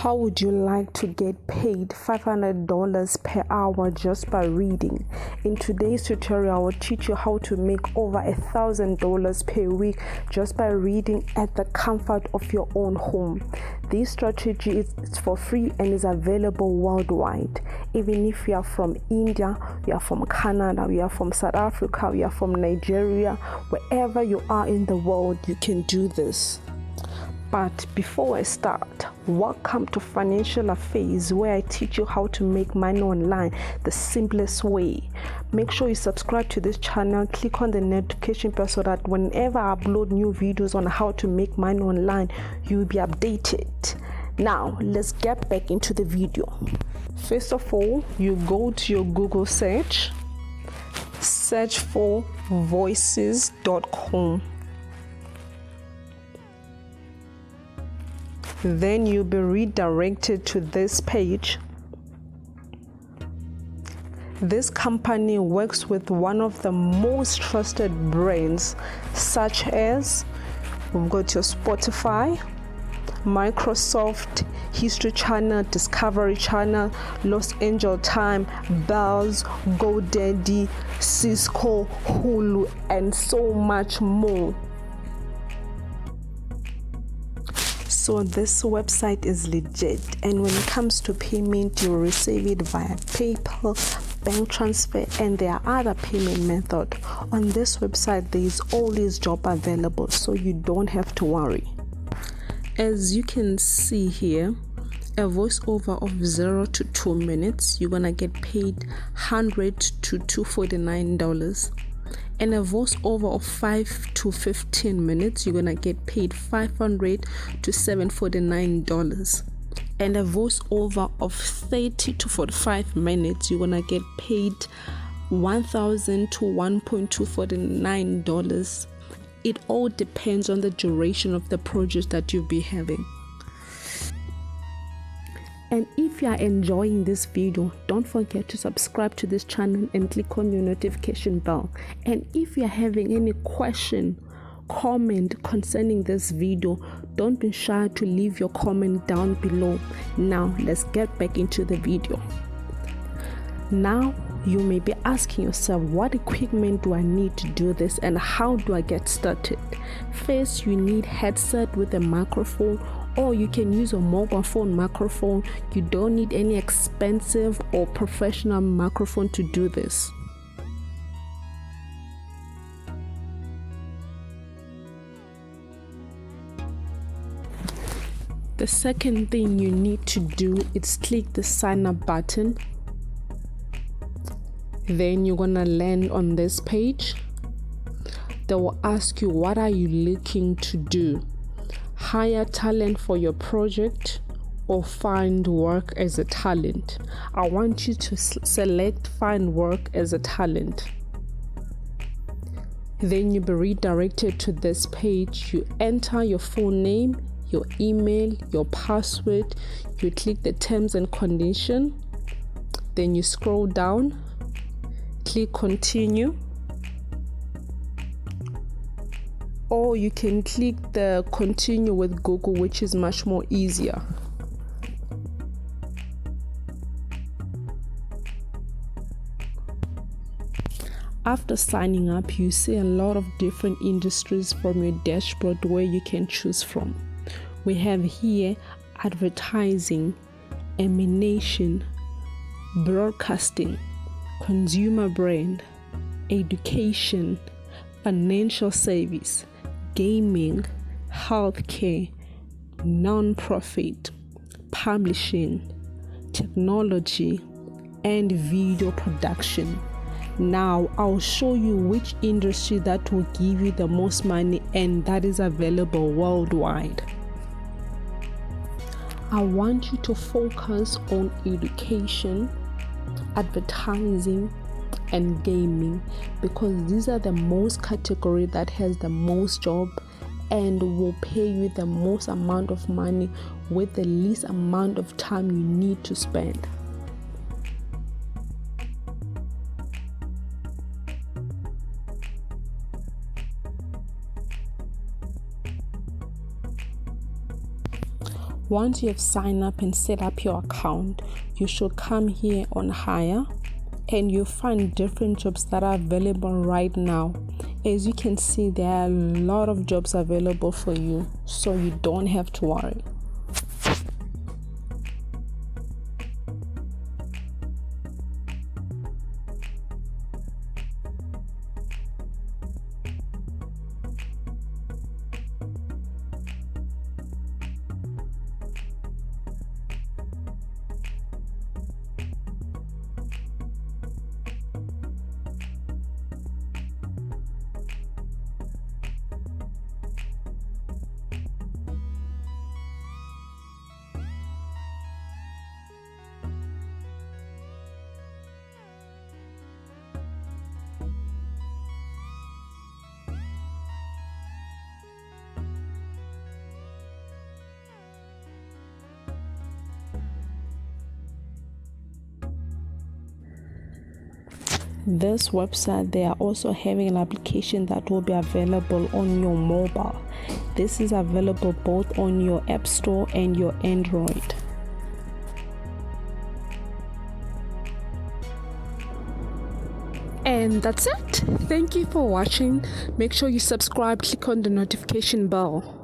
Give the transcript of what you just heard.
How would you like to get paid $500 per hour just by reading? In today's tutorial, I will teach you how to make over $1,000 per week just by reading at the comfort of your own home. This strategy is for free and is available worldwide. Even if you are from India, you are from Canada, you are from South Africa, you are from Nigeria, wherever you are in the world, you can do this. But before I start, welcome to Financial Affairs, where I teach you how to make money online the simplest way. Make sure you subscribe to this channel, click on the notification bell so that whenever I upload new videos on how to make money online, you will be updated. Now, let's get back into the video. First of all, you go to your Google search for voices.com. Then you'll be redirected to this page. This company works with one of the most trusted brands, such as we've got your Spotify, Microsoft, History Channel, Discovery Channel, Los Angeles Times, Bells, GoDaddy, Cisco, Hulu, and so much more. So this website is legit, and when it comes to payment, you'll receive it via PayPal, bank transfer, and there are other payment methods. On this website, there is always job available, so you don't have to worry. As you can see here, a voiceover of 0 to 2 minutes, you're gonna get paid $100 to $249. And a voiceover of 5 to 15 minutes, you're gonna get paid $500 to $749. And a voiceover of 30 to 45 minutes, you're gonna get paid $1,000 to $1,249. It all depends on the duration of the project that you'll be having. And if you are enjoying this video, don't forget to subscribe to this channel and click on your notification bell. And if you are having any question, comment concerning this video, don't be shy to leave your comment down below. Now let's get back into the video. Now you may be asking yourself, what equipment do I need to do this and how do I get started? First, you need headset with a microphone, or you can use a mobile phone microphone. You don't need any expensive or professional microphone to do this. The second thing you need to do is click the sign up button. Then you're gonna land on this page. They will ask you, what are you looking to do? Hire talent for your project or find work as a talent? I want you to select find work as a talent. Then you'll be redirected to this page. You enter your full name, your email, your password. You click the terms and conditions. Then you scroll down, click continue. Or you can click the continue with Google, which is much more easier. After signing up, you see a lot of different industries from your dashboard where you can choose from. We have here advertising, animation, broadcasting, consumer brand, education, financial service, gaming, healthcare, non-profit, publishing, technology, and video production. Now I'll show you which industry that will give you the most money and that is available worldwide. I want you to focus on education, advertising, and gaming, because these are the most category that has the most job and will pay you the most amount of money with the least amount of time you need to spend. Once you have signed up and set up your account, you should come here on Hire, and you'll find different jobs that are available right now. As you can see, there are a lot of jobs available for you, so you don't have to worry. This website, they are also having an application that will be available on your mobile. This is available both on your App Store and your Android. And that's it. Thank you for watching. Make sure you subscribe, click on the notification bell.